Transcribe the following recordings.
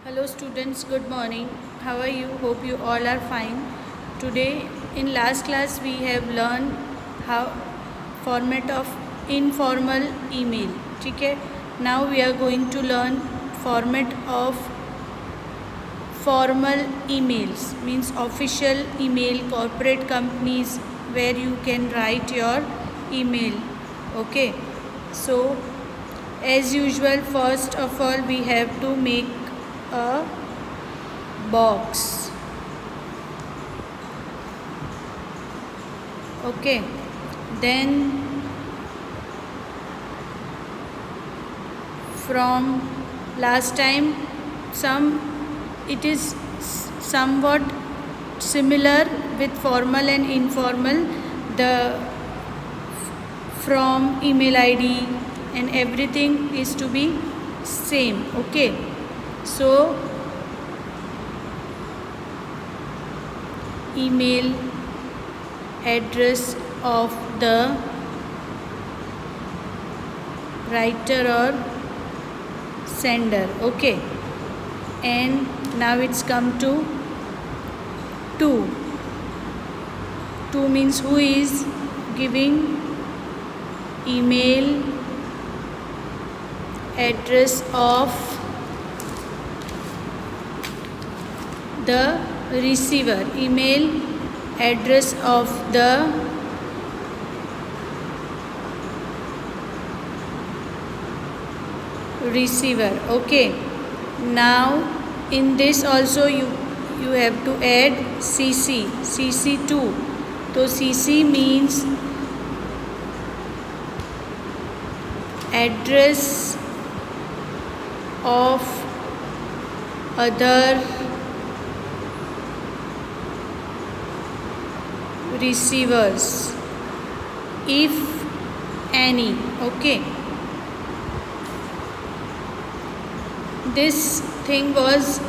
Hello students, good morning. How are you? Hope you all are fine. Today in last class we have learned how format of informal email. ठीक है? Now we are going to learn format of formal emails, means official email, corporate companies where you can write your email. Okay, so as usual, first of all we have to make a box. Okay, then from last time it is somewhat similar with formal and informal. The from email id and everything is to be same. Okay, so email address of the writer or sender. Okay, and now it's come to two means who is giving email address of the receiver, email address of the receiver. Okay, now in this also you have to add cc too. So cc means address of other receivers if any. Okay, this thing was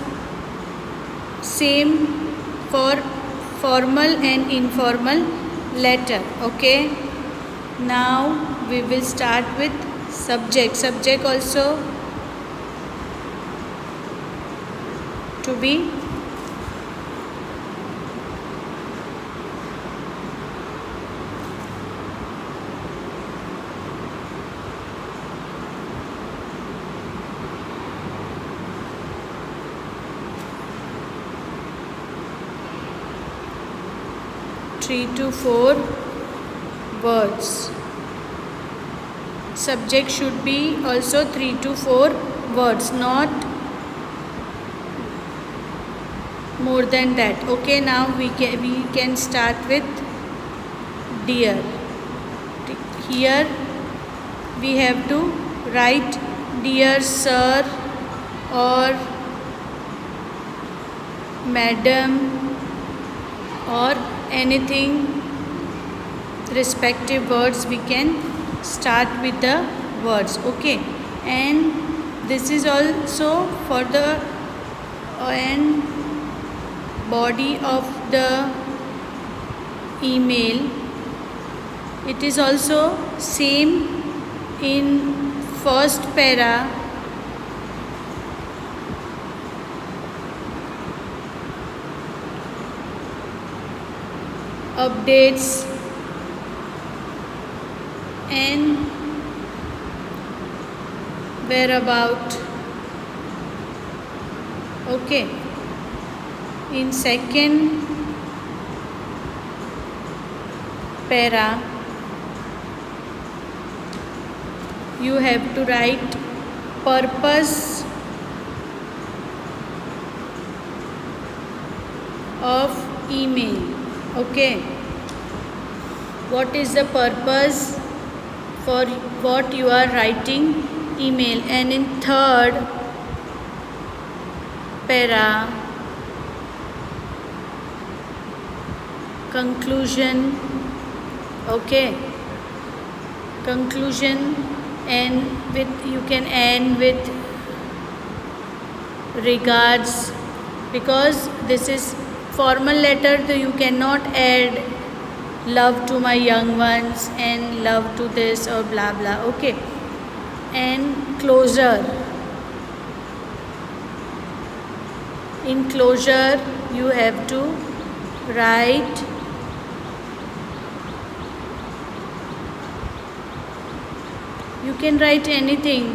same for formal and informal letter. Okay, now we will start with subject also to be three to four words. Subject should be also 3 to 4 words, not more than that. Okay, now we can start with dear. Here we have to write dear sir or madam or anything respective words. We can start with the words. Okay, and this is also for the and body of the email. It is also same in first para. Updates and whereabout. Okay, in second para you have to write purpose of email. Okay, what is the purpose for what you are writing email? And in third para conclusion. Okay, conclusion, and with you can end with regards, because this is formal letter, so you cannot add love to my young ones and love to this or blah blah. Okay, and closure. In closure you have to write you can write anything,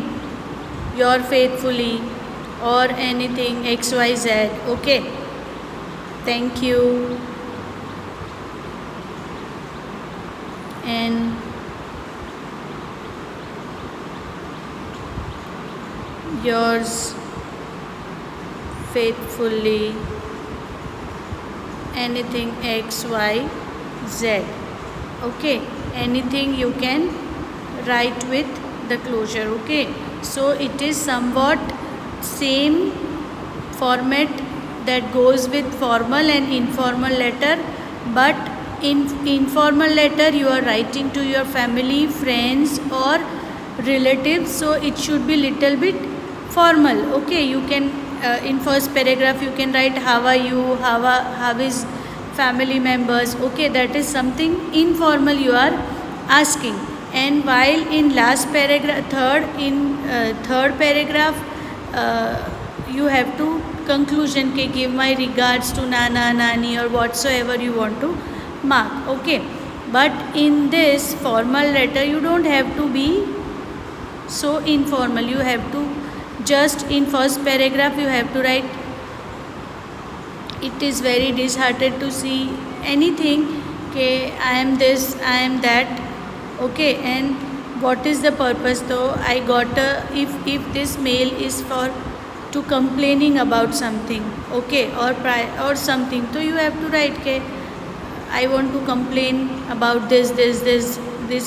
your faithfully or anything XYZ. Okay, thank you. And yours faithfully, anything XYZ. Okay, anything you can write with the closure. Okay, so it is somewhat same format that goes with formal and informal letter, but in informal letter you are writing to your family, friends or relatives, so it should be little bit formal. Okay, you can in first paragraph you can write how are you, how is family members. Okay, that is something informal you are asking. And while in last paragraph, third paragraph, you have to conclusion ke give my regards to nana nani or whatsoever you want to mark. Okay, but in this formal letter you don't have to be so informal. You have to just in first paragraph you have to write, it is very disheartened to see anything ke I am this, I am that. Okay, and what is the purpose though I got a, if this mail is for to complaining about something. Okay, or something, so you have to write ke I want to complain about this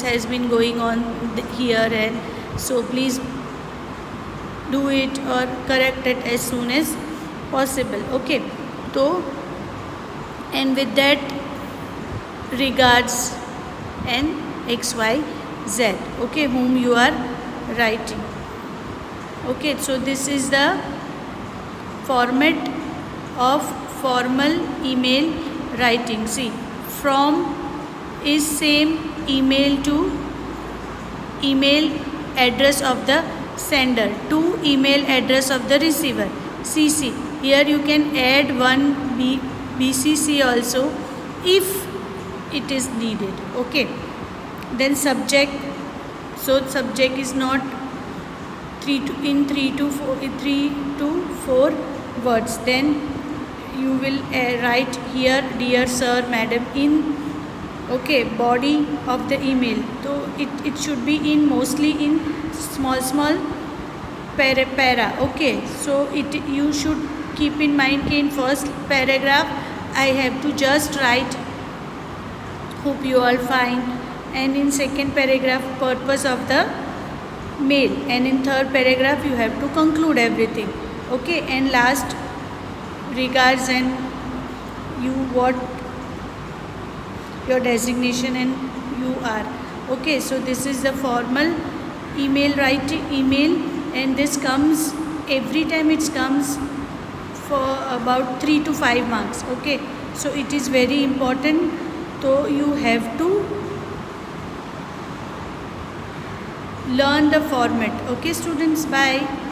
has been going on here, and so please do it or correct it as soon as possible. Okay, so and with that regards and XYZ. Okay, whom you are writing. Okay, so this is the format of formal email writing. See, from is same email to email address of the sender to email address of the receiver, CC. Here you can add one BCC also if it is needed. Okay, then subject, so subject is not 3 to 4 words. Then you will write here dear sir, madam in body of the email. So it should be in mostly in small para. Okay, so you should keep in mind in first paragraph I have to just write hope you all fine, and in second paragraph purpose of the mail, and in third paragraph you have to conclude everything. Okay, and last regards and you what your designation and you are. Okay, so this is the formal email writing email, and this comes every time, it comes for about 3 to 5 marks. Okay, so it is very important, so you have to learn the format. Okay students, bye.